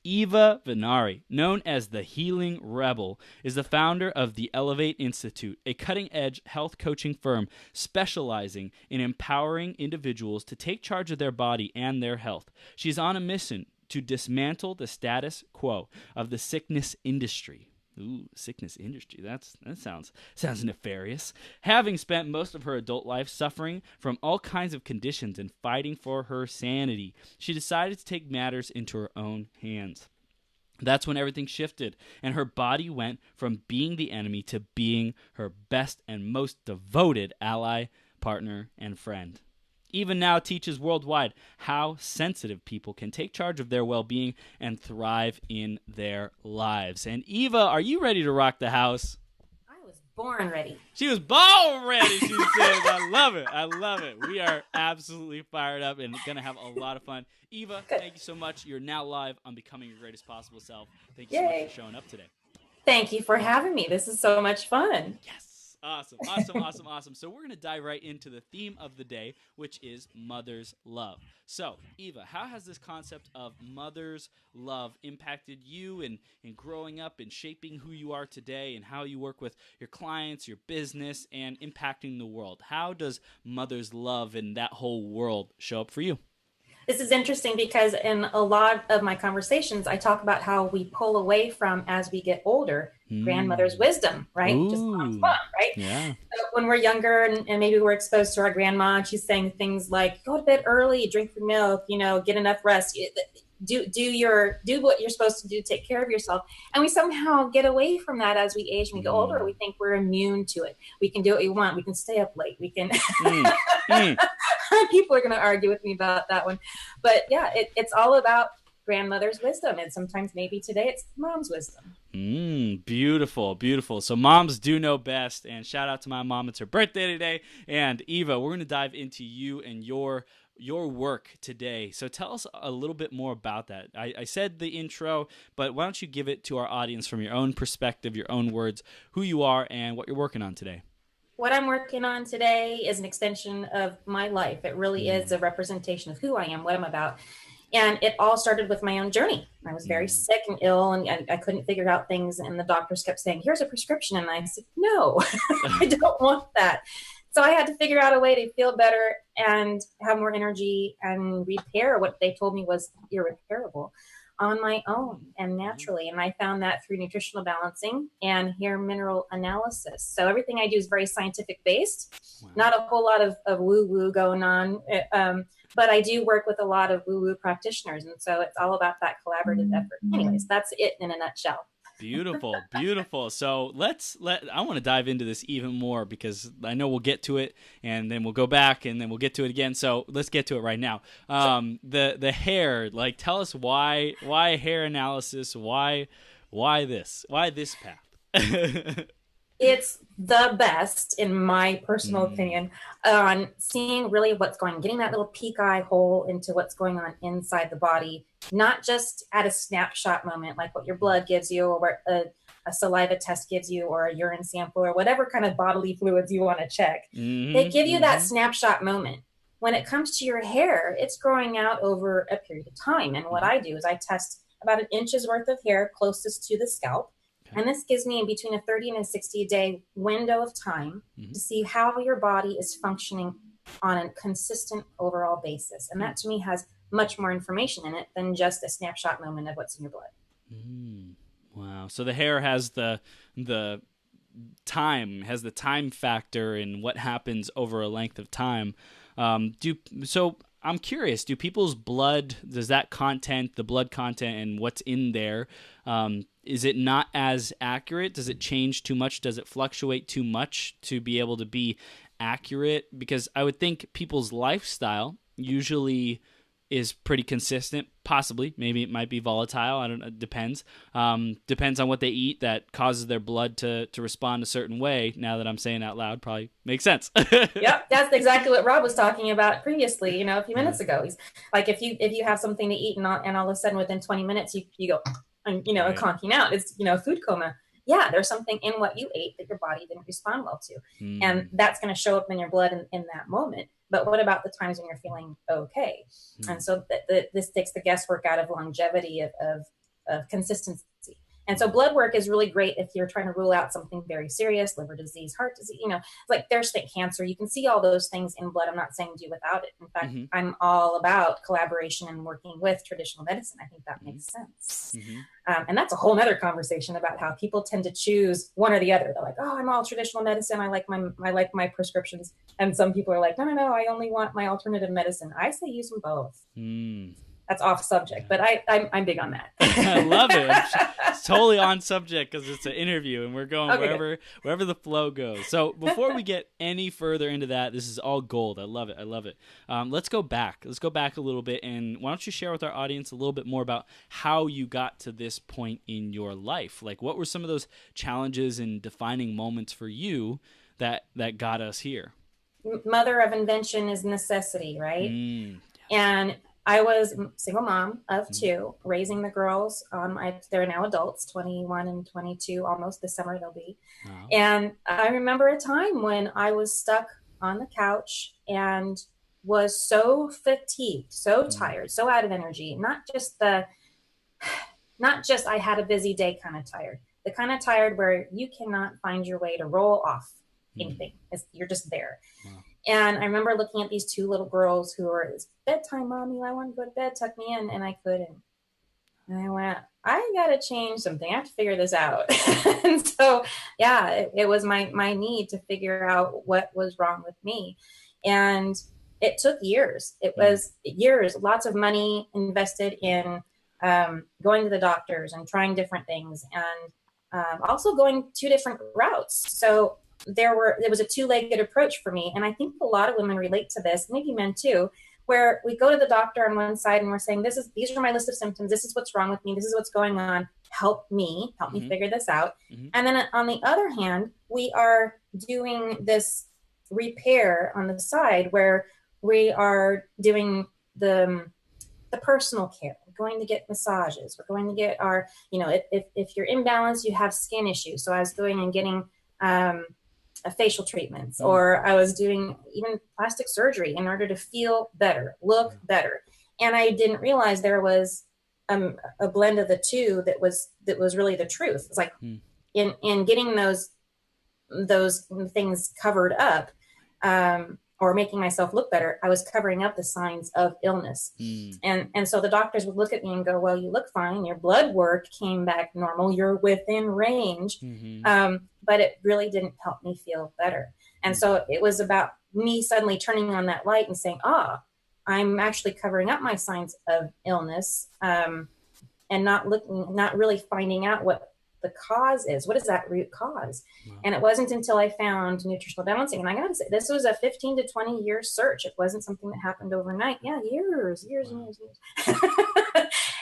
Eva Vennari, known as the Healing Rebel, is the founder of the Elevate Institute, a cutting-edge health coaching firm specializing in empowering individuals to take charge of their body and their health. She's on a mission to dismantle the status quo of the sickness industry. Ooh, sickness industry. That sounds nefarious. Having spent most of her adult life suffering from all kinds of conditions and fighting for her sanity, she decided to take matters into her own hands. That's when everything shifted, and her body went from being the enemy to being her best and most devoted ally, partner, and friend. Eva now teaches worldwide how sensitive people can take charge of their well-being and thrive in their lives. And Eva, are you ready to rock the house? I was born ready. She was born ready, she says. I love it. I love it. We are absolutely fired up and going to have a lot of fun. Eva, thank you so much. You're now live on Becoming Your Greatest Possible Self. Thank you so much for showing up today. Thank you for having me. This is so much fun. Yes. Awesome. So we're going to dive right into the theme of the day, which is mother's love. So, Eva, how has this concept of mother's love impacted you in growing up and shaping who you are today and how you work with your clients, your business, and impacting the world? How does mother's love and that whole world show up for you? This is interesting because in a lot of my conversations, I talk about how we pull away from, as we get older, grandmother's wisdom, right? Ooh. Just mom's mom, right? Yeah. So when we're younger and maybe we're exposed to our grandma, and she's saying things like, go to bed early, drink your milk, get enough rest, do what you're supposed to do, take care of yourself. And we somehow get away from that as we age and we get older. We think we're immune to it. We can do what we want. We can stay up late. We can People are going to argue with me about that one. But yeah, it's all about grandmother's wisdom. And sometimes maybe today it's mom's wisdom. Beautiful, beautiful. So moms do know best. And shout out to my mom. It's her birthday today. And Eva, we're going to dive into you and your work today. So tell us a little bit more about that. I said the intro, but why don't you give it to our audience from your own perspective, your own words, who you are and what you're working on today. What I'm working on today is an extension of my life. It really is a representation of who I am, what I'm about. And it all started with my own journey. I was very sick and ill, and I couldn't figure out things. And the doctors kept saying, here's a prescription. And I said, no, I don't want that. So I had to figure out a way to feel better and have more energy and repair what they told me was irreparable on my own and naturally. And I found that through nutritional balancing and hair mineral analysis. So everything I do is very scientific based, not a whole lot of woo-woo going on. But I do work with a lot of woo-woo practitioners. And so it's all about that collaborative effort. Anyways, that's it in a nutshell. Beautiful, beautiful. So I want to dive into this even more because I know we'll get to it and then we'll go back and then we'll get to it again. So let's get to it right now. The hair, like tell us why hair analysis, why this path? It's the best, in my personal opinion, on seeing really what's going on, getting that little peek eye hole into what's going on inside the body, not just at a snapshot moment, like what your blood gives you or what a saliva test gives you or a urine sample or whatever kind of bodily fluids you want to check. They give you that snapshot moment. When it comes to your hair, it's growing out over a period of time. And what I do is I test about an inch's worth of hair closest to the scalp. And this gives me in between a 30 and a 60-day window of time to see how your body is functioning on a consistent overall basis. And that to me has much more information in it than just a snapshot moment of what's in your blood. Wow. So the hair has the time factor in what happens over a length of time. So I'm curious, do people's blood, does that content, the blood content and what's in there, is it not as accurate? Does it change too much? Does it fluctuate too much to be able to be accurate? Because I would think people's lifestyle usually is pretty consistent. Possibly, maybe it might be volatile. I don't know. It depends. Depends on what they eat that causes their blood to respond a certain way. Now that I'm saying out loud, probably makes sense. Yep, that's exactly what Rob was talking about previously. A few minutes ago. He's like, if you have something to eat and all of a sudden within 20 minutes you go, and Right. conking out. It's food coma. Yeah, there's something in what you ate that your body didn't respond well to, and that's going to show up in your blood in that moment. But what about the times when you're feeling okay? And so this takes the guesswork out of longevity of consistency. And so blood work is really great if you're trying to rule out something very serious, liver disease, heart disease, like there's cancer. You can see all those things in blood. I'm not saying do without it. In fact, I'm all about collaboration and working with traditional medicine. I think that makes sense. And that's a whole nother conversation about how people tend to choose one or the other. They're like, oh, I'm all traditional medicine. I like my prescriptions. And some people are like, no, I only want my alternative medicine. I say use them both. That's off subject, but I'm big on that. I love it. It's totally on subject because it's an interview and we're going wherever the flow goes. So before we get any further into that, this is all gold. I love it. Let's go back. Let's go back a little bit, and why don't you share with our audience a little bit more about how you got to this point in your life? Like, what were some of those challenges and defining moments for you that got us here? Mother of invention is necessity, right? And I was a single mom of two, raising the girls. They're now adults, 21 and 22, almost this summer they'll be. Wow. And I remember a time when I was stuck on the couch and was so fatigued, so tired, so out of energy. Not just I had a busy day kind of tired. The kind of tired where you cannot find your way to roll off anything. You're just there. Wow. And I remember looking at these two little girls who were, it's bedtime, Mommy, I want to go to bed, tuck me in. And I couldn't. And I went, I got to change something. I have to figure this out. And so, it was my need to figure out what was wrong with me. And it took years. It was years, lots of money invested in going to the doctors and trying different things, and also going two different routes. So there was a two-legged approach for me. And I think a lot of women relate to this, maybe men too, where we go to the doctor on one side and we're saying, these are my list of symptoms. This is what's wrong with me. This is what's going on. Help me figure this out. And then on the other hand, we are doing this repair on the side where we are doing the personal care. We're going to get massages. We're going to get our, if you're imbalanced, you have skin issues. So I was going and getting facial treatments, or I was doing even plastic surgery in order to feel better, look better. And I didn't realize there was a blend of the two that was really the truth. It's like in getting those things covered up, or making myself look better, I was covering up the signs of illness. And so the doctors would look at me and go, well, you look fine. Your blood work came back normal. You're within range. But it really didn't help me feel better. And so it was about me suddenly turning on that light and saying, I'm actually covering up my signs of illness, and not really finding out what the cause is. What is that root cause? Wow. And it wasn't until I found nutritional balancing. And I got to say, this was a 15 to 20 year search. It wasn't something that happened overnight. Yeah, years.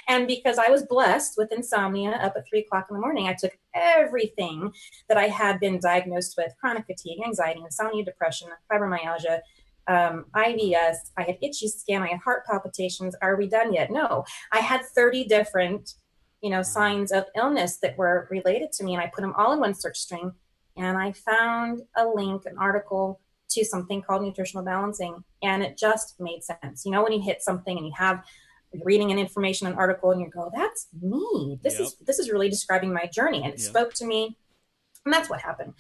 And because I was blessed with insomnia up at 3:00 in the morning, I took everything that I had been diagnosed with: chronic fatigue, anxiety, insomnia, depression, fibromyalgia, IBS. I had itchy skin. I had heart palpitations. Are we done yet? No. I had 30 different signs of illness that were related to me. And I put them all in one search string. And I found a link, an article to something called nutritional balancing. And it just made sense. When you hit something and you're reading an information, an article, and you go, that's me. This is really describing my journey. And it spoke to me. And that's what happened.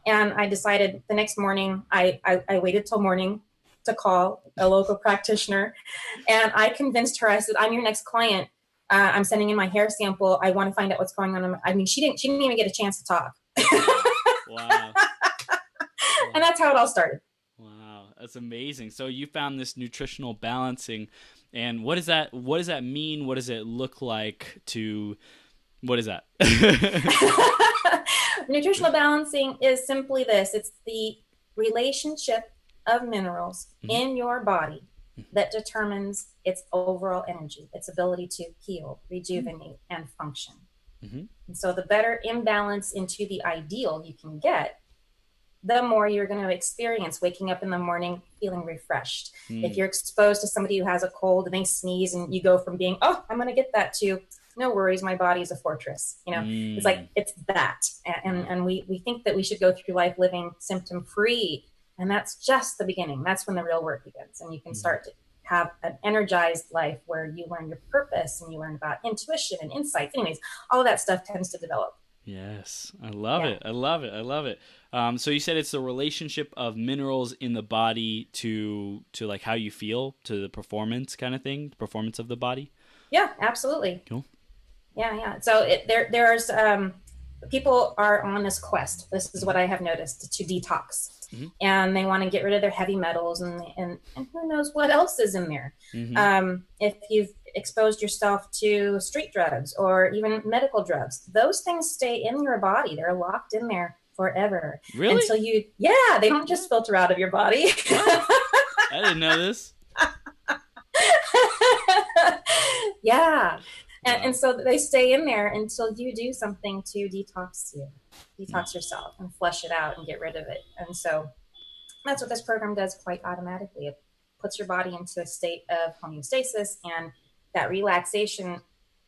And I decided the next morning, I waited till morning to call a local practitioner. And I convinced her, I said, I'm your next client. I'm sending in my hair sample. I want to find out what's going on. I mean, she didn't even get a chance to talk. Wow. And that's how it all started. Wow. That's amazing. So you found this nutritional balancing, and what does that mean? What does it look like what is that? Nutritional balancing is simply this. It's the relationship of minerals in your body that determines its overall energy, its ability to heal, rejuvenate, and function. And so the better imbalance into the ideal you can get, the more you're going to experience waking up in the morning feeling refreshed. If you're exposed to somebody who has a cold and they sneeze and you go from being, I'm going to get that, to no worries, my body is a fortress. It's like, it's that. And we think that we should go through life living symptom free. And that's just the beginning. That's when the real work begins. And you can start to have an energized life where you learn your purpose and you learn about intuition and insights. Anyways, all of that stuff tends to develop. Yes, I love Yeah. it. I love it. I love it. So you said it's the relationship of minerals in the body to like how you feel, to the performance kind of thing, performance of the body. Yeah, absolutely. Cool. Yeah, yeah. So there's people are on this quest. This is what I have noticed, to detox, Mm-hmm. and they want to get rid of their heavy metals and who knows what else is in there. Mm-hmm. If you've exposed yourself to street drugs or even medical drugs, those things stay in your body. They're locked in there forever Really? until yeah, they don't just filter out of your body. What? I didn't know this. Yeah. Wow. And so they stay in there until you do something to detox yourself and flush it out and get rid of it. And so that's what this program does quite automatically. It puts your body into a state of homeostasis, and that relaxation,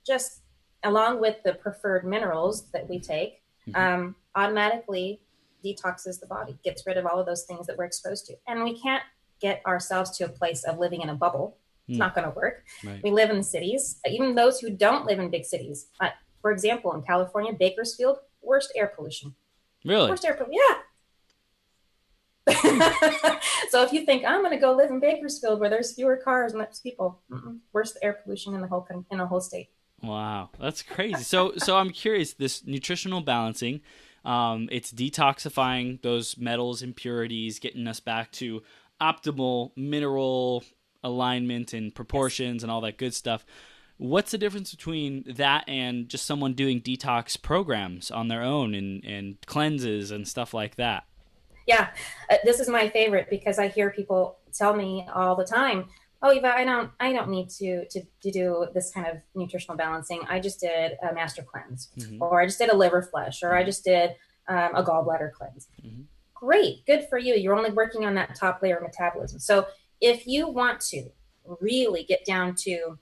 just along with the preferred minerals that we take, automatically detoxes the body, gets rid of all of those things that we're exposed to. And we can't get ourselves to a place of living in a bubble. It's not going to work. Right. We live in cities, even those who don't live in big cities. For example, in California, Bakersfield, worst air pollution. Really? Worst air pollution, yeah. So if you think I'm going to go live in Bakersfield where there's fewer cars and less people, worst air pollution in the whole state. Wow, that's crazy. So I'm curious. This nutritional balancing, it's detoxifying those metals, impurities, getting us back to optimal mineral alignment and proportions and all that good stuff. What's the difference between that and just someone doing detox programs on their own and cleanses and stuff like that? Yeah, this is my favorite because I hear people tell me all the time, "Oh, Eva, I don't need to do this kind of nutritional balancing. I just did a master cleanse, or I just did a liver flush, or I just did a gallbladder cleanse." Great, good for you. You're only working on that top layer of metabolism. So if you want to really get down to,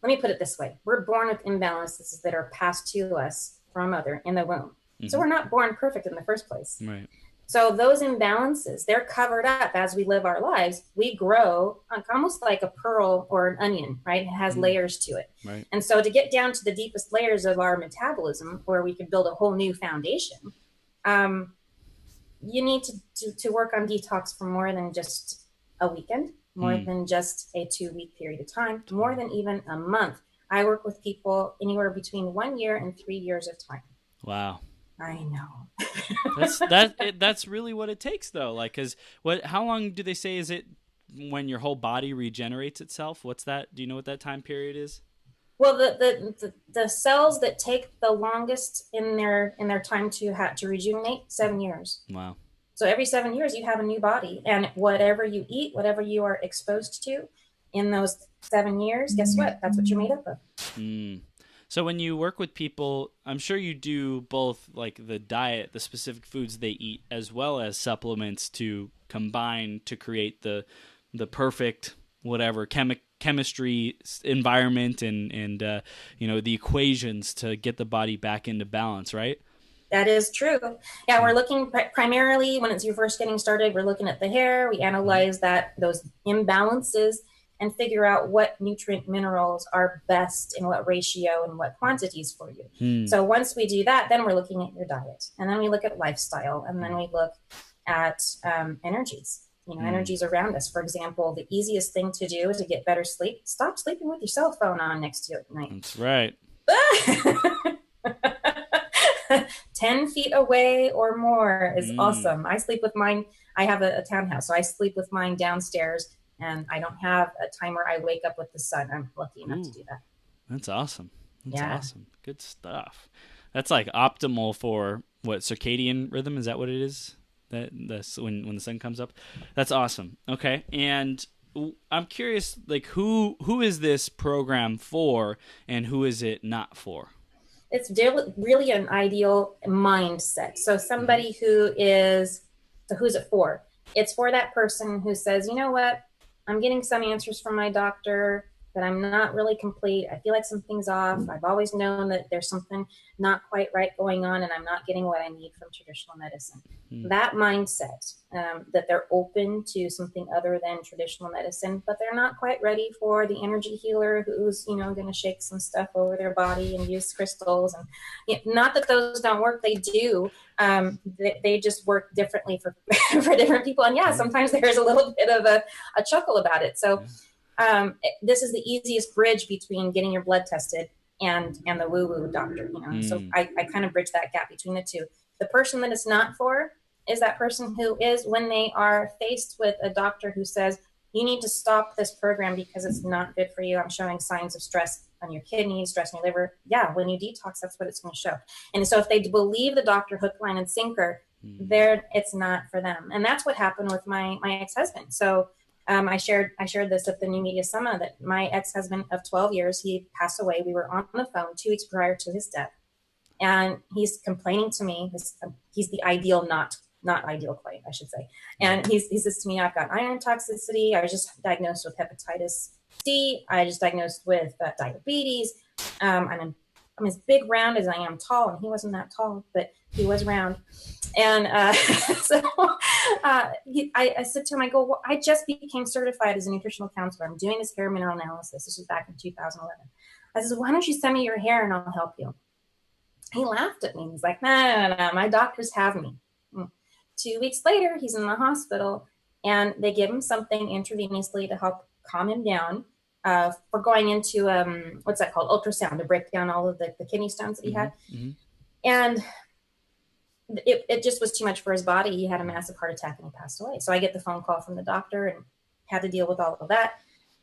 let me put it this way: we're born with imbalances that are passed to us from a mother in the womb. So we're not born perfect in the first place. Right. So those imbalances, they're covered up as we live our lives. We grow almost like a pearl or an onion, right? It has layers to it. Right. And so to get down to the deepest layers of our metabolism, where we can build a whole new foundation, you need to work on detox for more than just a weekend, more than just a 2-week period of time, more than even a month. I work with people anywhere between 1 year and 3 years of time. Wow. I know. That's really what it takes, though. Like, how long do they say is it when your whole body regenerates itself? What's that? Do you know what that time period is? Well, the cells that take the longest in their time to rejuvenate, 7 years. Wow. So every 7 years you have a new body, and whatever you eat, whatever you are exposed to in those 7 years, guess what? That's what you're made up of. So when you work with people, I'm sure you do both like the diet, the specific foods they eat, as well as supplements to combine to create the perfect whatever chemistry environment and the equations to get the body back into balance, right? That is true. Yeah, we're looking primarily when you're first getting started. We're looking at the hair. We analyze those imbalances and figure out what nutrient minerals are best in what ratio and what quantities for you. So once we do that, then we're looking at your diet, and then we look at lifestyle, and then we look at energies. Energies around us. For example, the easiest thing to do to get better sleep: stop sleeping with your cell phone on next to you at night. That's right. 10 feet away or more is awesome. I sleep with mine. I have a townhouse, so I sleep with mine downstairs, and I don't have a timer. I wake up with the sun. I'm lucky enough to do that. That's awesome. That's awesome. Good stuff. That's like optimal for what, circadian rhythm? Is that what it is? When the sun comes up? That's awesome. Okay. And I'm curious, like who is this program for and who is it not for? It's really an ideal mindset. So somebody who's it for? It's for that person who says, you know what? I'm getting some answers from my doctor. that I'm not really complete. I feel like something's off. I've always known that there's something not quite right going on, and I'm not getting what I need from traditional medicine. That mindset, that they're open to something other than traditional medicine, but they're not quite ready for the energy healer who's, going to shake some stuff over their body and use crystals. And not that those don't work, they do. They just work differently for for different people. And sometimes there's a little bit of a chuckle about it. So this is the easiest bridge between getting your blood tested and the woo-woo doctor. So I kind of bridge that gap between the two. The person that it's not for is that person who is, when they are faced with a doctor who says, you need to stop this program because it's not good for you. I'm showing signs of stress on your kidneys, stress on your liver. Yeah, when you detox, that's what it's going to show. And so if they believe the doctor hook, line, and sinker, it's not for them. And that's what happened with my ex-husband. So I shared this at the New Media Summit, that my ex-husband of 12 years, he passed away. We were on the phone 2 weeks prior to his death. And he's complaining to me. He's the ideal, not ideal client, I should say. And he says to me, I've got iron toxicity. I was just diagnosed with hepatitis C. I just diagnosed with diabetes. I'm as big round as I am tall, and he wasn't that tall, but he was round. And so I said to him, I go, well, I just became certified as a nutritional counselor. I'm doing this hair mineral analysis. This was back in 2011. I said, why don't you send me your hair and I'll help you? He laughed at me. He's like, no, my doctors have me. 2 weeks later, he's in the hospital, and they give him something intravenously to help calm him down for going into, what's that called? Ultrasound, to break down all of the kidney stones that he had. And it just was too much for his body. He had a massive heart attack and he passed away. So I get the phone call from the doctor and had to deal with all of that.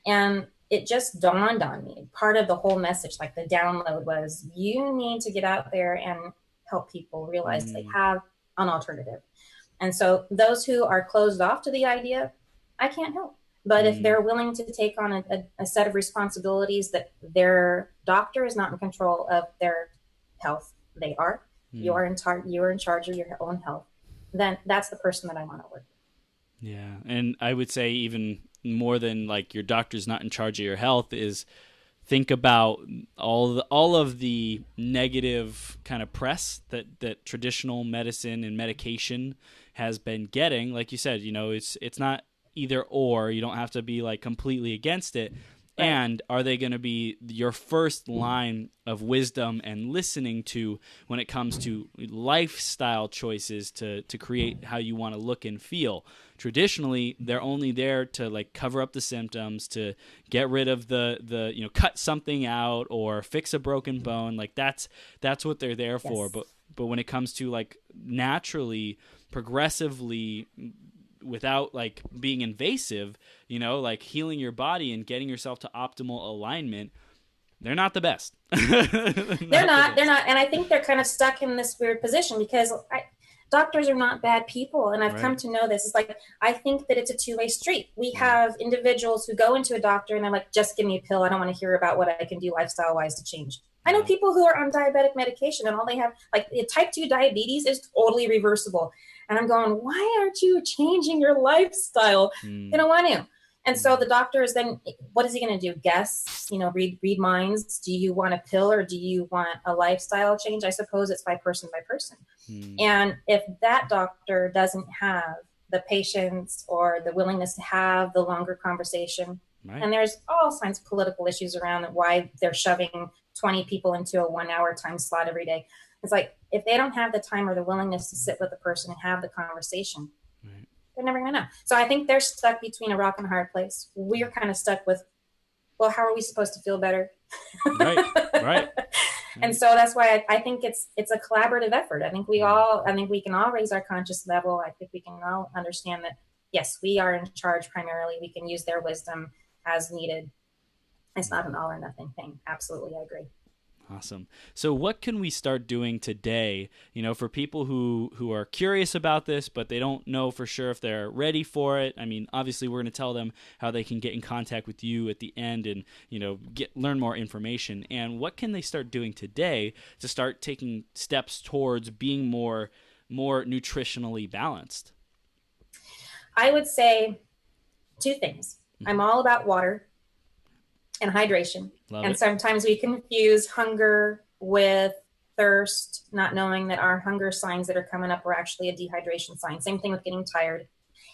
And it just dawned on me. Part of the whole message, like the download, was you need to get out there and help people realize they have an alternative. And so those who are closed off to the idea, I can't help. But if they're willing to take on a set of responsibilities that their doctor is not in control of their health, they are. You are in charge of your own health. Then that's the person that I want to work with. Yeah, and I would say even more than like your doctor's not in charge of your health is think about all of the negative kind of press that traditional medicine and medication has been getting. Like you said, it's not either or. You don't have to be like completely against it. Right. And are they going to be your first line of wisdom and listening to when it comes to lifestyle choices to create how you want to look and feel? Traditionally, they're only there to like cover up the symptoms, to get rid of the cut something out or fix a broken bone. Like that's what they're there for. But when it comes to like naturally, progressively, without like being invasive, like healing your body and getting yourself to optimal alignment, they're not the best. They're not. And I think they're kind of stuck in this weird position because doctors are not bad people. And I've come to know this. It's like, I think that it's a two-way street. We have individuals who go into a doctor and they're like, just give me a pill. I don't want to hear about what I can do lifestyle-wise to change. I know people who are on diabetic medication and all they have, like type 2 diabetes is totally reversible. And I'm going, why aren't you changing your lifestyle? They don't want to. And so the doctor is then, what is he going to do? Guess, read minds. Do you want a pill or do you want a lifestyle change? I suppose it's by person. And if that doctor doesn't have the patience or the willingness to have the longer conversation, and there's all kinds of political issues around why they're shoving 20 people into a 1 hour time slot every day. It's like, if they don't have the time or the willingness to sit with the person and have the conversation, they're never going to know. So I think they're stuck between a rock and a hard place. We're kind of stuck with, well, how are we supposed to feel better? Right. And so that's why I think it's a collaborative effort. I think we can all raise our conscious level. I think we can all understand that, yes, we are in charge primarily. We can use their wisdom as needed. It's not an all or nothing thing. Absolutely, I agree. Awesome. So what can we start doing today, for people who are curious about this, but they don't know for sure if they're ready for it? I mean, obviously we're going to tell them how they can get in contact with you at the end and, learn more information. And what can they start doing today to start taking steps towards being more nutritionally balanced? I would say 2 things. I'm all about water. and hydration. Love and it. sometimes we confuse hunger with thirst, not knowing that our hunger signs that are coming up are actually a dehydration sign. Same thing with getting tired.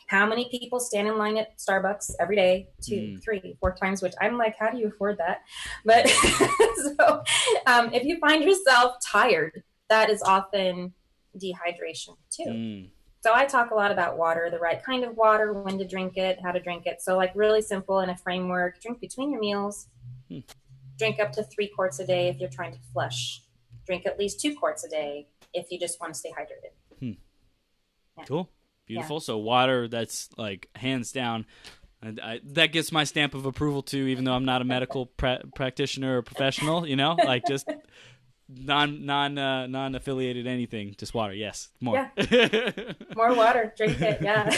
How many people stand in line at Starbucks every day, 2, 3, 4 times, which I'm like, how do you afford that? But so if you find yourself tired, that is often dehydration too. So I talk a lot about water, the right kind of water, when to drink it, how to drink it. So like really simple in a framework, drink between your meals, drink up to 3 quarts a day if you're trying to flush, drink at least 2 quarts a day if you just want to stay hydrated. Yeah. Cool. Beautiful. Yeah. So water, that's like hands down. And that gets my stamp of approval too, even though I'm not a medical practitioner or professional, you know, like just non-affiliated anything, just water. Yes. More. Yeah. More water, drink it. Yeah.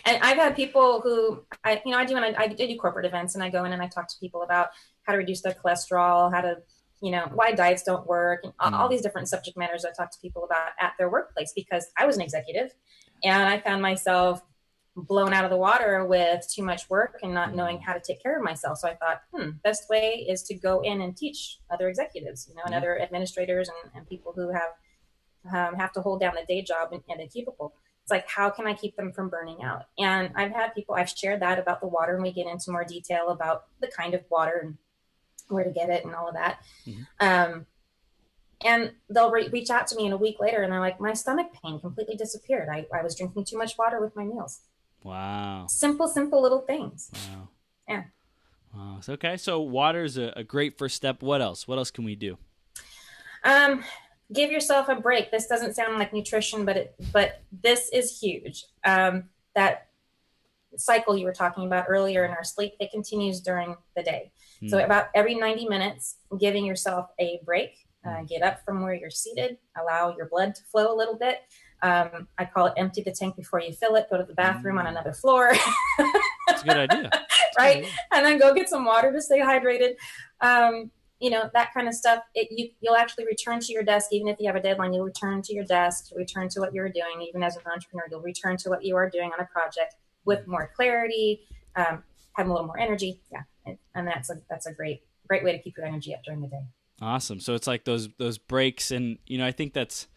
And I've had people who I do corporate events, and I go in and I talk to people about how to reduce their cholesterol, how to, why diets don't work, and all these different subject matters I talk to people about at their workplace, because I was an executive and I found myself blown out of the water with too much work and not knowing how to take care of myself. So I thought, best way is to go in and teach other executives, and other administrators and people who have to hold down the day job and a cubicle. It's like, how can I keep them from burning out? And I've shared that about the water, and we get into more detail about the kind of water and where to get it and all of that. And they'll reach out to me in a week later, and they're like, my stomach pain completely disappeared. I was drinking too much water with my meals. Wow. Simple little things. Wow. Yeah. Wow. Okay. So water is a great first step. What else? What else can we do? Give yourself a break. This doesn't sound like nutrition, but this is huge. That cycle you were talking about earlier in our sleep, it continues during the day. So about every 90 minutes, giving yourself a break. Get up from where you're seated, allow your blood to flow a little bit. I call it empty the tank before you fill it. Go to the bathroom on another floor. That's a good idea. Right? And then go get some water to stay hydrated. That kind of stuff. You'll actually return to your desk, even if you have a deadline. You'll return to your desk, return to what you're doing. Even as an entrepreneur, you'll return to what you are doing on a project with more clarity, have a little more energy. Yeah, and that's a great way to keep your energy up during the day. Awesome. So it's like those breaks, and I think that's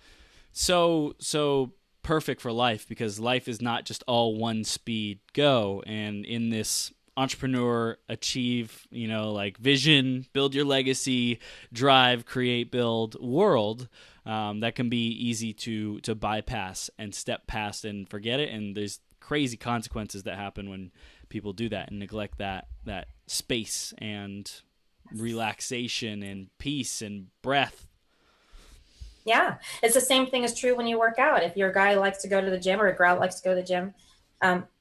so perfect for life, because life is not just all one speed go. And in this entrepreneur, achieve, like vision, build your legacy, drive, create, build world, that can be easy to bypass and step past and forget it. And there's crazy consequences that happen when people do that and neglect that space and relaxation and peace and breath. Yeah, it's the same thing is true when you work out. If your guy likes to go to the gym, or a girl likes to go to the gym,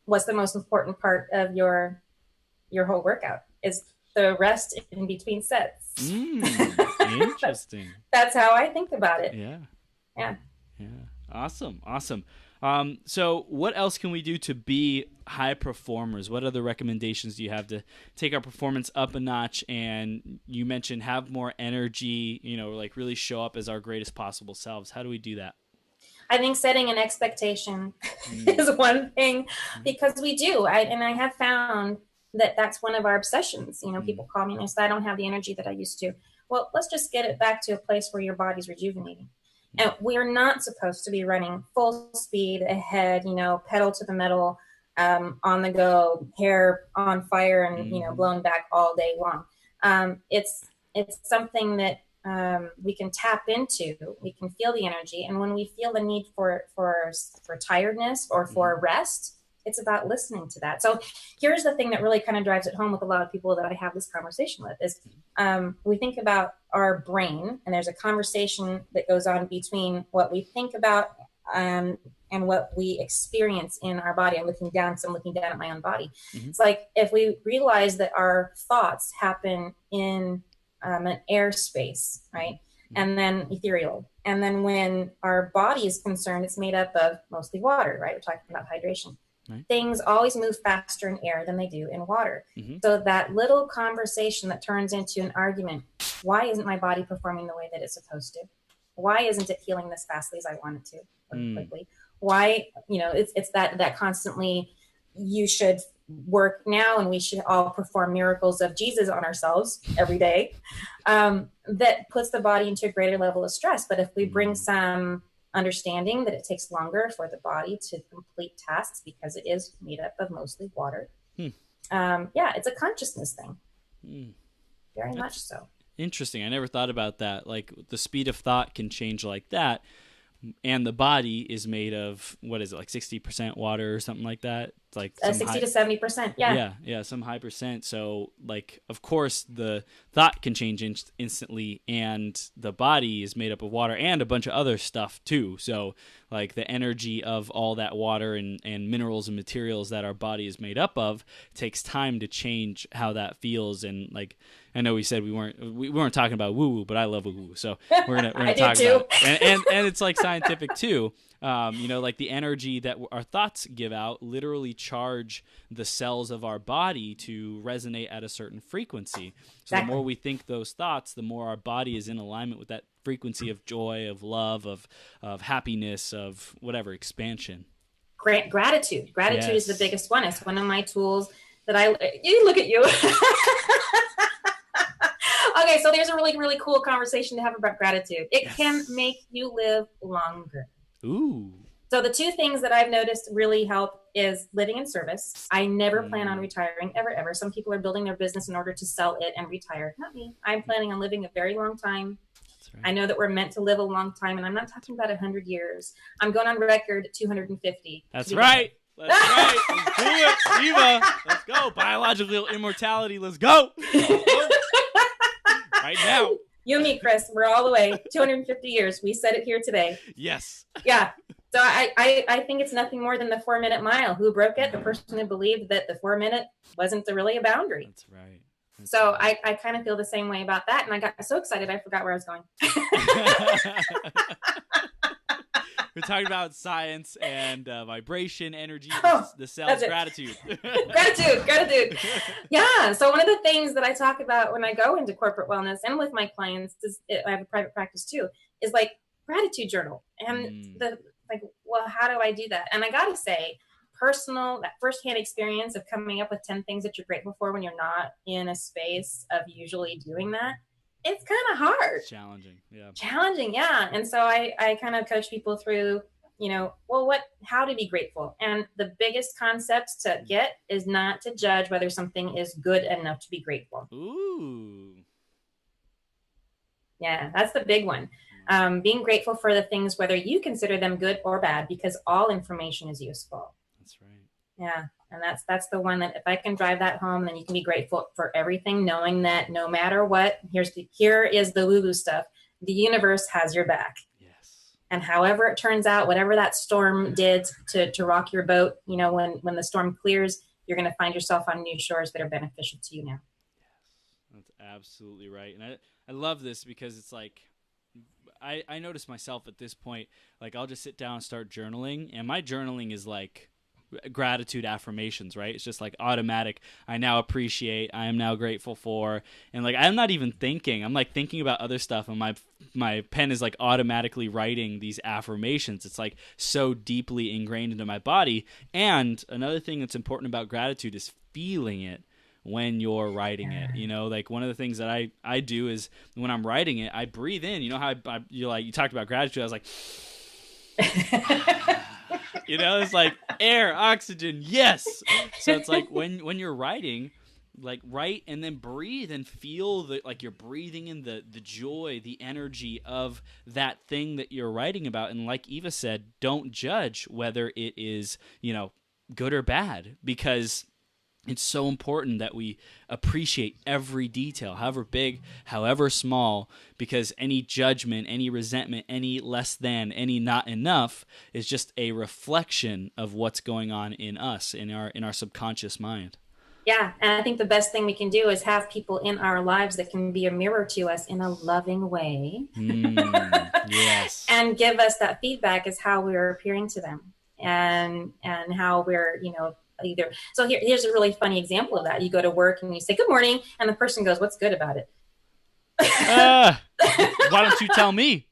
what's the most important part of your whole workout? Is the rest in between sets. Interesting. That's how I think about it. Yeah. Awesome. So what else can we do to be high performers? What other recommendations do you have to take our performance up a notch? And you mentioned have more energy, like really show up as our greatest possible selves. How do we do that? I think setting an expectation is one thing, because we do. I have found that that's one of our obsessions. People call me and they say, I don't have the energy that I used to. Well, let's just get it back to a place where your body's rejuvenating. And we're not supposed to be running full speed ahead, pedal to the metal, on the go, hair on fire and, blown back all day long. It's something that we can tap into. We can feel the energy. And when we feel the need for tiredness or for rest, it's about listening to that. So here's the thing that really kind of drives it home with a lot of people that I have this conversation with is we think about our brain, and there's a conversation that goes on between what we think about and what we experience in our body. I'm looking down at my own body. It's like if we realize that our thoughts happen in an airspace, right? And then ethereal. And then when our body is concerned, it's made up of mostly water, right? We're talking about hydration. Right. Things always move faster in air than they do in water. So that little conversation that turns into an argument, why isn't my body performing the way that it's supposed to? Why isn't it healing as fastly as I want it to, or quickly? Why, it's that constantly, you should work now, and we should all perform miracles of Jesus on ourselves every day, that puts the body into a greater level of stress. But if we bring some understanding that it takes longer for the body to complete tasks because it is made up of mostly water, it's a consciousness thing. Very much so. Interesting. I never thought about that. Like the speed of thought can change like that. And the body is made of, what is it, like 60% water or something like that? It's like 60 to 70%. Yeah, some high percent. So, like, of course, the thought can change instantly, and the body is made up of water and a bunch of other stuff too. So, like, the energy of all that water and minerals and materials that our body is made up of takes time to change how that feels. And, like, I know we said we weren't talking about woo woo, but I love woo woo, so we're gonna talk about it. And it's like scientific too. Like the energy that our thoughts give out literally charge the cells of our body to resonate at a certain frequency. So the more we think those thoughts, the more our body is in alignment with that frequency of joy, of love, of happiness, of whatever, expansion. Gratitude is the biggest one. It's one of my tools that you look at you. Okay, so there's a really, really cool conversation to have about gratitude. It can make you live longer. Ooh. So the two things that I've noticed really help is living in service. I never plan on retiring, ever. Some people are building their business in order to sell it and retire. Not me. I'm planning on living a very long time. That's right. I know that we're meant to live a long time, and I'm not talking about 100 years. I'm going on record at 250. That's right. That's right. Let's do it, Eva. Let's go. Biological immortality. Let's go. Right now. You and me, Chris, we're all the way 250 years. We said it here today. Yes. Yeah. So I think it's nothing more than the 4-minute mile. Who broke it? The person who believed that the 4-minute wasn't really a boundary. That's right. So I kind of feel the same way about that. And I got so excited, I forgot where I was going. We're talking about science and vibration, energy, the cells, gratitude. Gratitude. Yeah. So one of the things that I talk about when I go into corporate wellness and with my clients, I have a private practice too, is like gratitude journal. And how do I do that? And I got to say, that firsthand experience of coming up with 10 things that you're grateful for when you're not in a space of usually doing that, it's kind of hard. Challenging, yeah. And so I kind of coach people through, how to be grateful. And the biggest concept to get is not to judge whether something is good enough to be grateful. Ooh. Yeah, that's the big one. Being grateful for the things, whether you consider them good or bad, because all information is useful. That's right. Yeah. And that's the one that if I can drive that home, then you can be grateful for everything, knowing that no matter what, here is the woo-woo stuff. The universe has your back. Yes. And however it turns out, whatever that storm did to rock your boat, when the storm clears, you're going to find yourself on new shores that are beneficial to you now. Yes, that's absolutely right. And I love this because it's like, I notice myself at this point, like I'll just sit down and start journaling, and my journaling is like gratitude affirmations, right? It's just like automatic. I now appreciate, I am now grateful for, and like I'm not even thinking, I'm like thinking about other stuff, and my pen is like automatically writing these affirmations. It's like so deeply ingrained into my body. And another thing that's important about gratitude is feeling it when you're writing it. Like one of the things that I do is when I'm writing it, I breathe in. You know how you talked about gratitude, I was like it's like air, oxygen, yes. So it's like when you're writing, like write and then breathe and feel like you're breathing in the joy, the energy of that thing that you're writing about. And like Eva said, don't judge whether it is, good or bad, because it's so important that we appreciate every detail, however big, however small, because any judgment, any resentment, any less than, any not enough is just a reflection of what's going on in us, in our subconscious mind. Yeah, and I think the best thing we can do is have people in our lives that can be a mirror to us in a loving way. Yes. And give us that feedback as how we're appearing to them and how we're, either. So here's a really funny example of that. You go to work and you say, good morning. And the person goes, what's good about it? Why don't you tell me?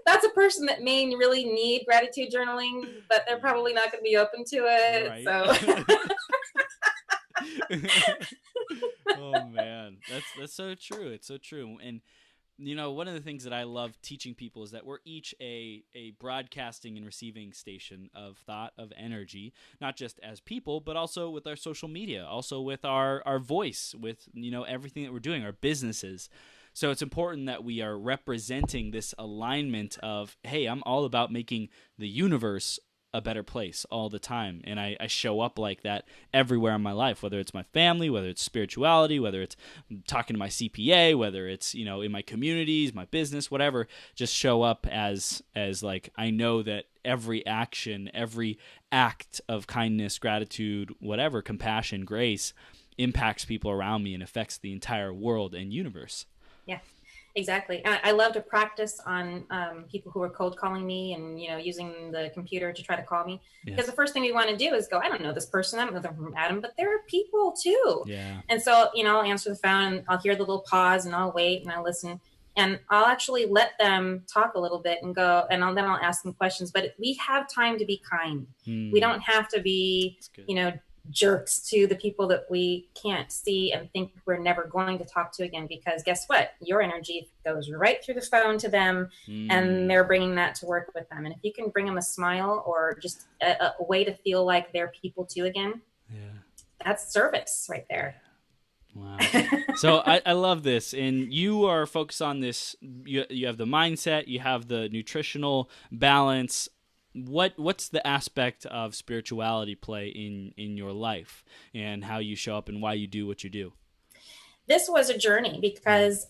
That's a person that may really need gratitude journaling, but they're probably not going to be open to it. Right. So Oh man, that's so true. It's so true. And one of the things that I love teaching people is that we're each a broadcasting and receiving station of thought, of energy, not just as people, but also with our social media, also with our voice, with everything that we're doing, our businesses. So it's important that we are representing this alignment of, hey, I'm all about making the universe a better place all the time. And I show up like that everywhere in my life, whether it's my family, whether it's spirituality, whether it's talking to my CPA, whether it's, in my communities, my business, whatever, just show up as like, I know that every action, every act of kindness, gratitude, whatever, compassion, grace impacts people around me and affects the entire world and universe. Yeah. Exactly. And I love to practice on people who are cold calling me and, using the computer to try to call me. Yeah. Because the first thing we want to do is go, I don't know this person. I don't know them from Adam, but there are people too. Yeah. And so, I'll answer the phone and I'll hear the little pause and I'll wait and I'll listen. And I'll actually let them talk a little bit and go, and then I'll ask them questions. But we have time to be kind. We don't have to be, jerks to the people that we can't see and think we're never going to talk to again, because guess what? Your energy goes right through the phone to them and they're bringing that to work with them. And if you can bring them a smile or just a way to feel like they're people too again, that's service right there. Wow. So I love this. And you are focused on this. You have the mindset, you have the nutritional balance. What's the aspect of spirituality play in your life and how you show up and why you do what you do? This was a journey because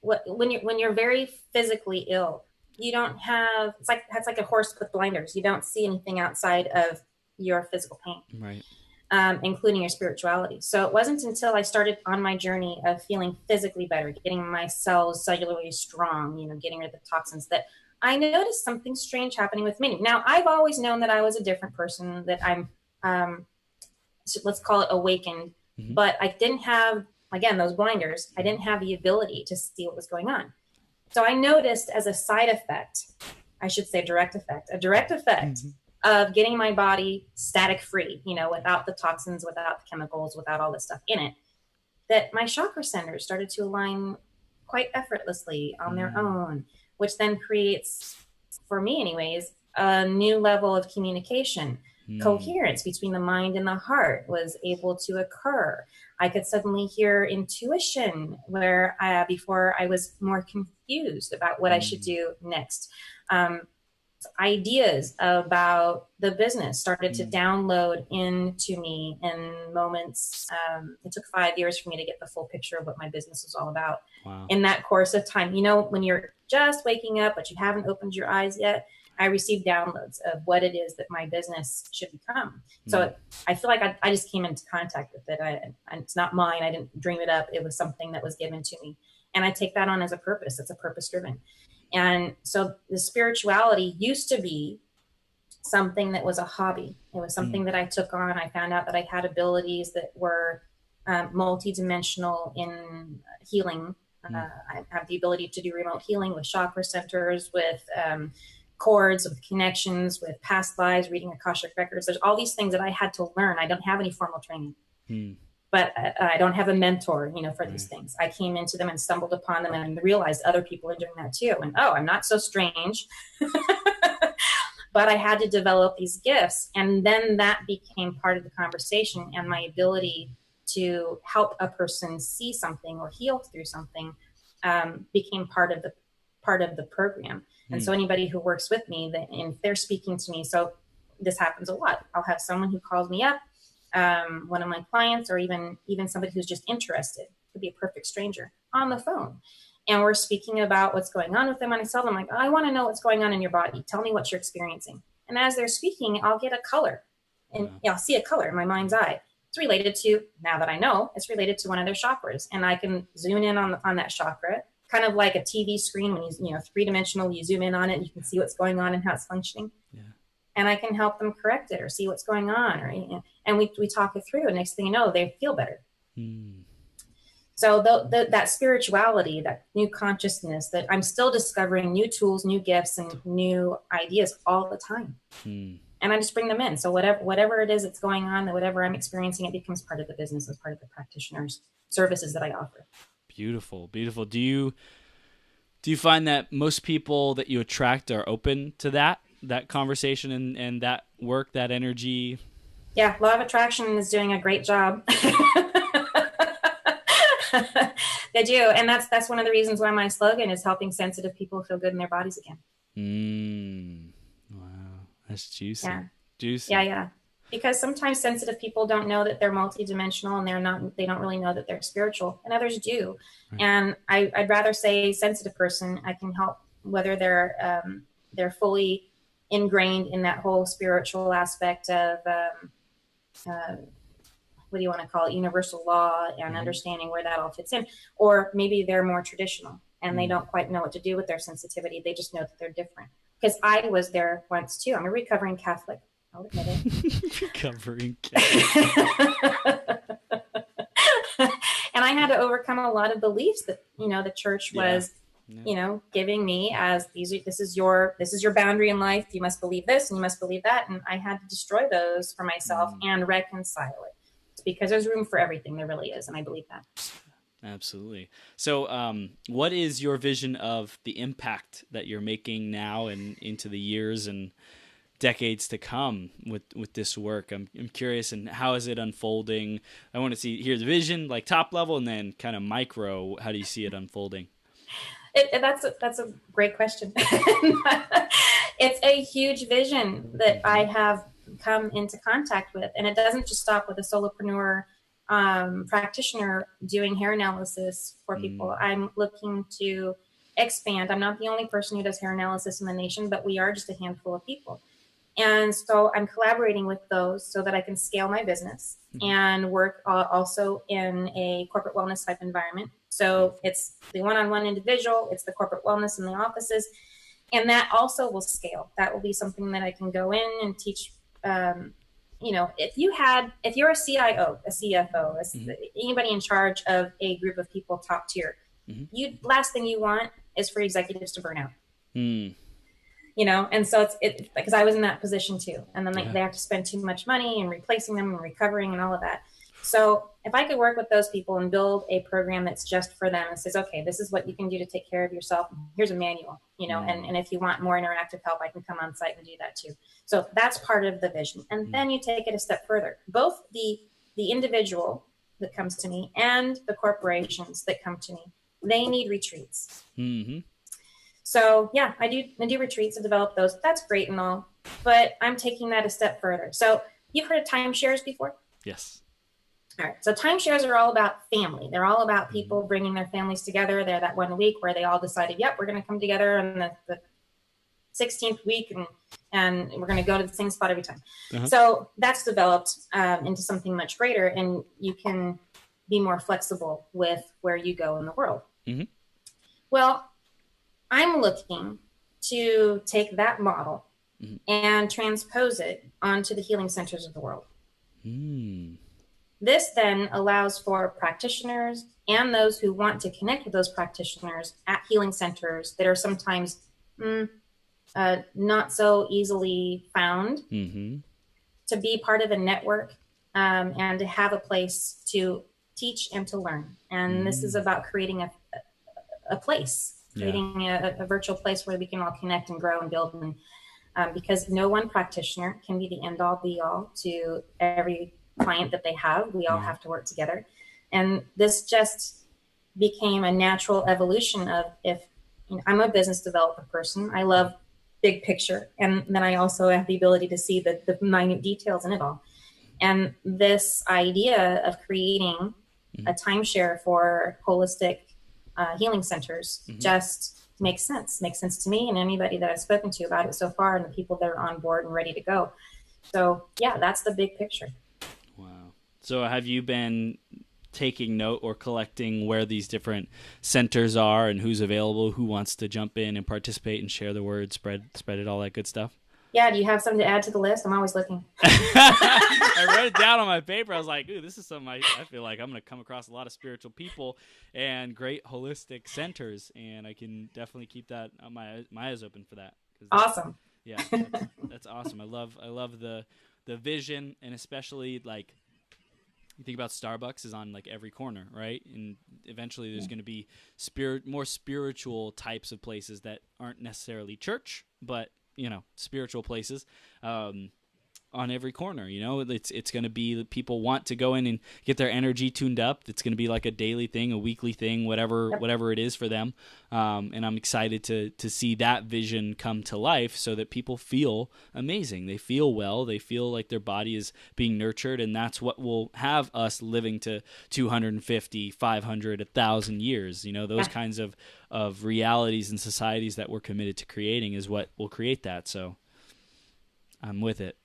when you're very physically ill, you don't have, that's like a horse with blinders. You don't see anything outside of your physical pain, right? Including your spirituality. So it wasn't until I started on my journey of feeling physically better, getting my cells cellularly strong, getting rid of the toxins, that I noticed something strange happening with me. Now, I've always known that I was a different person, that I'm, let's call it awakened, but I didn't have, again, those blinders. I didn't have the ability to see what was going on. So I noticed as a side effect, I should say a direct effect of getting my body static free, without the toxins, without the chemicals, without all this stuff in it, that my chakra centers started to align quite effortlessly on their own, which then creates, for me anyways, a new level of communication. Coherence between the mind and the heart was able to occur. I could suddenly hear intuition where before I was more confused about what I should do next. Ideas about the business started to download into me in moments. It took 5 years for me to get the full picture of what my business was all about. Wow. In that course of time. When you're just waking up, but you haven't opened your eyes yet, I received downloads of what it is that my business should become. So I feel like I just came into contact with it. It's not mine. I didn't dream it up. It was something that was given to me. And I take that on as a purpose. It's a purpose driven. And so the spirituality used to be something that was a hobby. It was something that I took on. I found out that I had abilities that were multidimensional in healing. I have the ability to do remote healing with chakra centers, with cords, with connections, with past lives, reading Akashic records. There's all these things that I had to learn. I don't have any formal training. But I don't have a mentor, for these things. I came into them and stumbled upon them and realized other people are doing that too. And, I'm not so strange. But I had to develop these gifts. And then that became part of the conversation, and my ability to help a person see something or heal through something became part of the program. And so anybody who works with me, if they're speaking to me, so this happens a lot. I'll have someone who calls me up, one of my clients, or even somebody who's just interested, could be a perfect stranger, on the phone. And we're speaking about what's going on with them. And I tell them, like, I want to know what's going on in your body. Tell me what you're experiencing. And as they're speaking, I'll get a color. And I'll see a color in my mind's eye. It's related to, now that I know, it's related to one of their chakras. And I can zoom in on that chakra, kind of like a TV screen when three-dimensional, you zoom in on it and you can see what's going on and how it's functioning. Yeah. And I can help them correct it or see what's going on. And we talk it through. And next thing you know, they feel better. So that spirituality, that new consciousness, that I'm still discovering new tools, new gifts, and new ideas all the time. And I just bring them in. So whatever it is that's going on, whatever I'm experiencing, it becomes part of the business, as part of the practitioner's services that I offer. Beautiful, beautiful. Do you find that most people that you attract are open to that conversation and that work, that energy? Yeah, law of attraction is doing a great job. They do, and that's one of the reasons why my slogan is helping sensitive people feel good in their bodies again. Wow, that's juicy. Yeah. Juicy. Yeah. Because sometimes sensitive people don't know that they're multidimensional, and they don't really know that they're spiritual, and others do. Right. And I'd rather say sensitive person, I can help, whether they're fully ingrained in that whole spiritual aspect of what do you want to call it, universal law, and understanding where that all fits in. Or maybe they're more traditional and they don't quite know what to do with their sensitivity. They just know that they're different. Because I was there once too. I'm a recovering Catholic. I'll admit it. Recovering Catholic. And I had to overcome a lot of beliefs that, the church was, giving me as this is your boundary in life. You must believe this and you must believe that. And I had to destroy those for myself and reconcile it. Because there's room for everything. There really is. And I believe that. Absolutely. So what is your vision of the impact that you're making now and into the years and decades to come with this work? I'm curious, and how is it unfolding? I want to hear the vision, like top level, and then kind of micro. How do you see it unfolding? That's a great question. It's a huge vision that I have come into contact with, and it doesn't just stop with a solopreneur practitioner doing hair analysis for people. I'm looking to expand. I'm not the only person who does hair analysis in the nation, but we are just a handful of people. And so I'm collaborating with those so that I can scale my business and work also in a corporate wellness type environment. So it's the one-on-one individual, it's the corporate wellness in the offices, and that also will scale. That will be something that I can go in and teach. If you're a CIO, a CFO, anybody in charge of a group of people top tier, last thing you want is for executives to burn out. And so it's because I was in that position too. And then they have to spend too much money and replacing them and recovering and all of that. So if I could work with those people and build a program that's just for them and says, okay, this is what you can do to take care of yourself. Here's a manual, and if you want more interactive help, I can come on site and do that too. So that's part of the vision. And then you take it a step further. Both the individual that comes to me and the corporations that come to me, they need retreats. So yeah, I do retreats and develop those. That's great and all, but I'm taking that a step further. So you've heard of timeshares before? Yes. All right. So timeshares are all about family. They're all about people bringing their families together. They're that 1 week where they all decided, yep, we're going to come together in the 16th week and we're going to go to the same spot every time. So that's developed into something much greater, and you can be more flexible with where you go in the world. Well, I'm looking to take that model and transpose it onto the healing centers of the world. This then allows for practitioners and those who want to connect with those practitioners at healing centers that are sometimes not so easily found to be part of a network and to have a place to teach and to learn. And this is about creating a place, creating a virtual place where we can all connect and grow and build. And because no one practitioner can be the end all be all to every client that they have. We all have to work together. And this just became a natural evolution of I'm a business developer person. I love big picture. And then I also have the ability to see the minute details in it all. And this idea of creating a timeshare for holistic healing centers just makes sense to me and anybody that I've spoken to about it so far, and the people that are on board and ready to go. So yeah, that's the big picture. Wow. So have you been taking note or collecting where these different centers are and who's available, who wants to jump in and participate and share the word, spread it, all that good stuff? Yeah. Do you have something to add to the list? I'm always looking. I wrote it down on my paper. I was like, ooh, this is something I feel like I'm going to come across a lot of spiritual people and great holistic centers. And I can definitely keep that on my eyes open for that. Awesome. Yeah, that's awesome. I love the vision, and especially like you think about Starbucks is on like every corner, right? And eventually there's going to be more spiritual types of places that aren't necessarily church, but spiritual places. On every corner, it's going to be people want to go in and get their energy tuned up. It's going to be like a daily thing, a weekly thing, whatever it is for them. And I'm excited to see that vision come to life so that people feel amazing. They feel well. They feel like their body is being nurtured. And that's what will have us living to 250, 500, 1,000 years. Those kinds of realities and societies that we're committed to creating is what will create that. So I'm with it.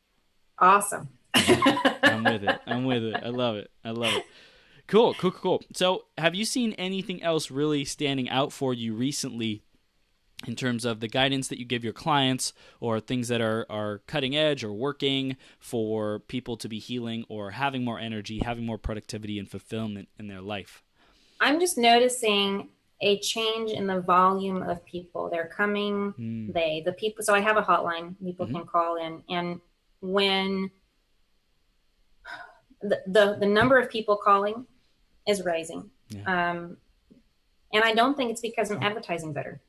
Awesome. I'm with it. I love it. Cool. So have you seen anything else really standing out for you recently in terms of the guidance that you give your clients, or things that are cutting edge or working for people to be healing or having more energy, having more productivity and fulfillment in their life? I'm just noticing a change in the volume of people. They're coming, the people. So I have a hotline people can call in, and when the number of people calling is rising. And I don't think it's because I'm advertising better.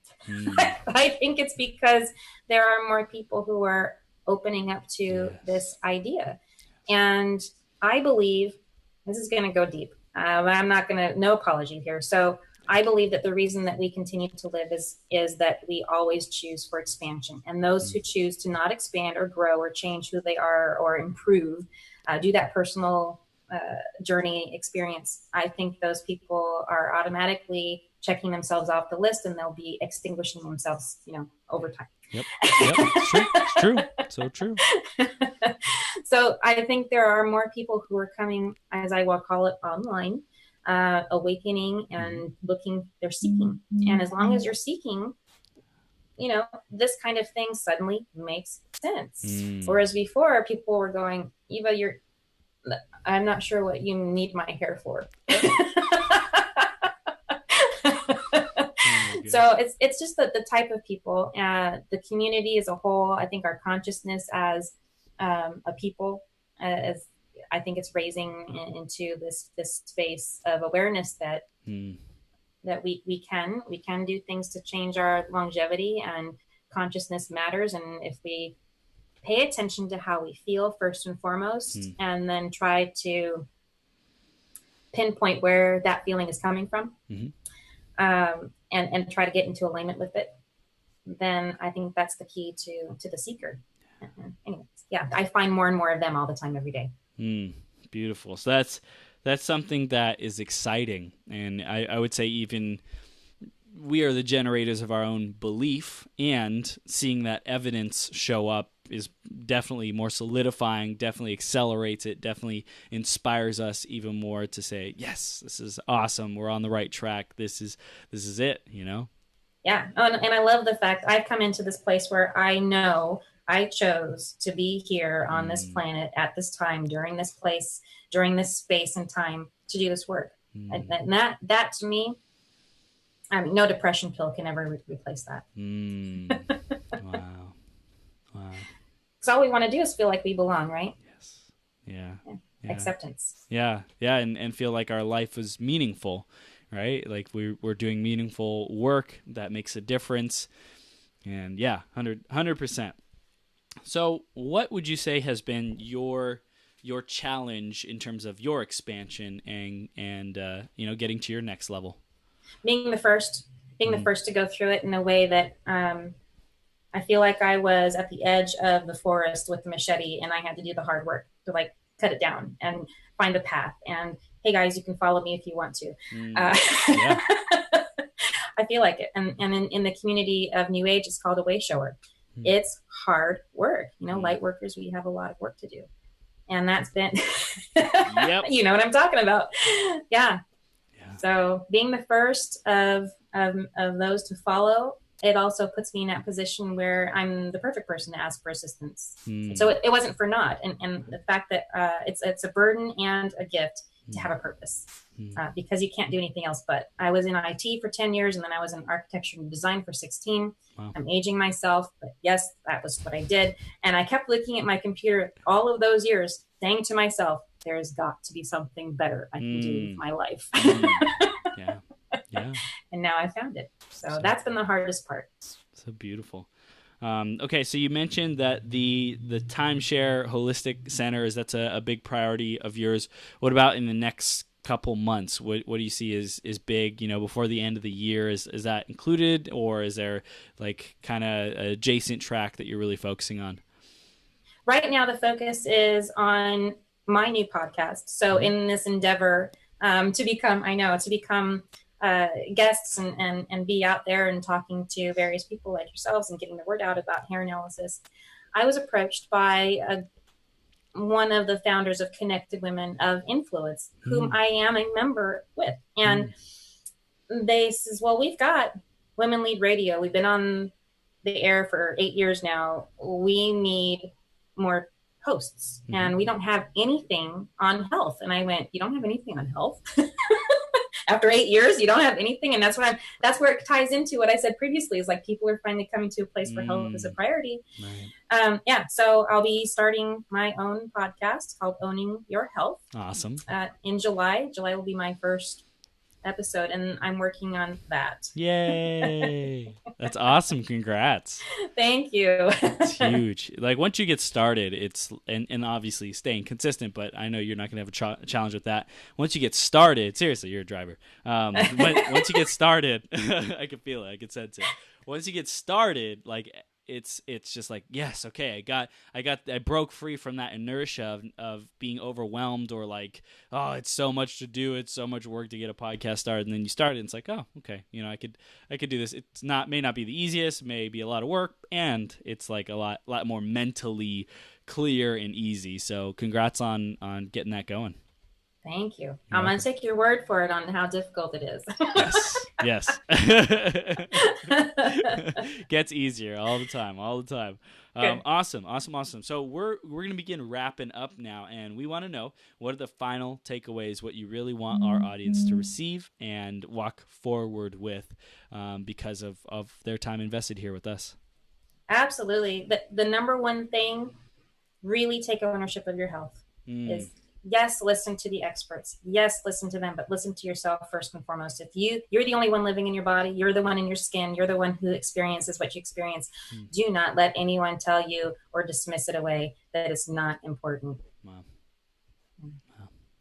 I think it's because there are more people who are opening up to this idea. And I believe, this is going to go deep. I'm not going to, no apology here. So I believe that the reason that we continue to live is that we always choose for expansion. And those who choose to not expand or grow or change who they are or improve, do that personal journey experience, I think those people are automatically checking themselves off the list, and they'll be extinguishing themselves, over time. Yep. It's true. So true. So I think there are more people who are coming, as I will call it, online, awakening and looking, they're seeking. And as long as you're seeking, this kind of thing suddenly makes sense. Whereas before, people were going, Eva, I'm not sure what you need my hair for. So it's just the type of people, the community as a whole. I think our consciousness as a people, as I think it's raising into this space of awareness that that we can do things to change our longevity, and consciousness matters. And if we pay attention to how we feel first and foremost, and then try to pinpoint where that feeling is coming from, and try to get into alignment with it, then I think that's the key to the seeker. Anyways, I find more and more of them all the time, every day. Beautiful. So that's something that is exciting, and I would say even we are the generators of our own belief, and seeing that evidence show up is definitely more solidifying, definitely accelerates it, definitely inspires us even more to say, yes, this is awesome. We're on the right track. This is it, Yeah. And I love the fact I've come into this place where I know I chose to be here on this planet at this time, during this place, during this space and time, to do this work. And that to me, no depression pill can ever replace that. Wow. Because all we want to do is feel like we belong, right? Yes. Yeah. Acceptance. Yeah. And feel like our life is meaningful, right? Like we're doing meaningful work that makes a difference. And 100%. So what would you say has been your challenge in terms of your expansion and getting to your next level? Being the first to go through it in a way that I feel like I was at the edge of the forest with the machete, and I had to do the hard work to cut it down and find a path. And hey guys, you can follow me if you want to. I feel like it. And in the community of New Age, it's called a way shower. It's hard work. Light workers, we have a lot of work to do. And that's been, you know what I'm talking about. Yeah. So being the first of those to follow, it also puts me in that position where I'm the perfect person to ask for assistance. So it wasn't for naught. And the fact that it's a burden and a gift to have a purpose, because you can't do anything else. But I was in IT for 10 years, and then I was in architecture and design for 16. Wow. I'm aging myself, but yes, that was what I did. And I kept looking at my computer all of those years, saying to myself, there's got to be something better I can do with my life. Yeah. Yeah. And now I found it. So that's been the hardest part. So beautiful. Okay, so you mentioned that the timeshare holistic centers, that's a big priority of yours. What about in the next couple months? What do you see is big, before the end of the year? Is that included, or is there like kind of adjacent track that you're really focusing on? Right now, the focus is on my new podcast. So in this endeavor to become guests and be out there and talking to various people like yourselves and getting the word out about hair analysis, I was approached by one of the founders of Connected Women of Influence, whom I am a member with. And they says, well, we've got Women Lead Radio. We've been on the air for 8 years now. We need more hosts, and we don't have anything on health. And I went, you don't have anything on health? After 8 years, you don't have anything? And that's where it ties into what I said previously, is like people are finally coming to a place where health is a priority. Right. So I'll be starting my own podcast called Owning Your Health. Awesome. In July. July will be my first episode, and I'm working on that. Yay. That's awesome. Congrats. Thank you. It's huge. Like once you get started, it's and obviously staying consistent, but I know you're not going to have a challenge with that. Once you get started, seriously, you're a driver. Once you get started, I can feel it. I can sense it. Once you get started, like it's just like, yes, okay, I broke free from that inertia of being overwhelmed, or like, oh, it's so much to do, it's so much work to get a podcast started, and then you start it and it's like, oh, okay, I could do this. It's may not be the easiest, may be a lot of work, and it's like a lot more mentally clear and easy. So congrats on getting that going. Thank you. I'm going to take your word for it on how difficult it is. Yes. Gets easier all the time. Awesome. So we're going to begin wrapping up now, and we want to know, what are the final takeaways, what you really want our audience to receive and walk forward with because of their time invested here with us? Absolutely. The number one thing, really take ownership of your health. Is yes, listen to the experts. Yes, listen to them, but listen to yourself first and foremost. If you're the only one living in your body, you're the one in your skin, you're the one who experiences what you experience. Do not let anyone tell you or dismiss it away that it's not important. Wow.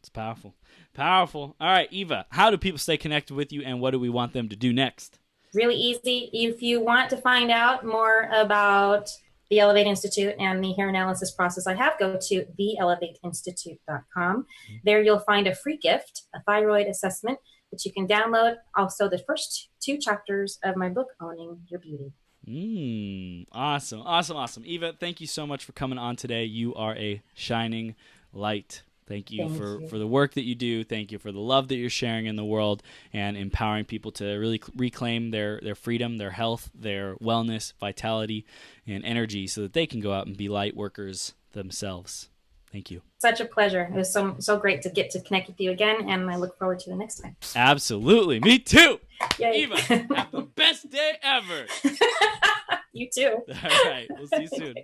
It's powerful. All right, Eva, how do people stay connected with you, and what do we want them to do next? Really easy. If you want to find out more about the Elevate Institute and the hair analysis process I have, go to theelevateinstitute.com. There you'll find a free gift, a thyroid assessment that you can download. Also, the first 2 chapters of my book, Owning Your Beauty. Awesome. Eva, thank you so much for coming on today. You are a shining light. Thank you for the work that you do. Thank you for the love that you're sharing in the world and empowering people to really reclaim their freedom, their health, their wellness, vitality, and energy so that they can go out and be light workers themselves. Thank you. Such a pleasure. It was so great to get to connect with you again, and I look forward to the next time. Absolutely. Me too. Yay. Eva, have the best day ever. You too. All right. We'll see you soon.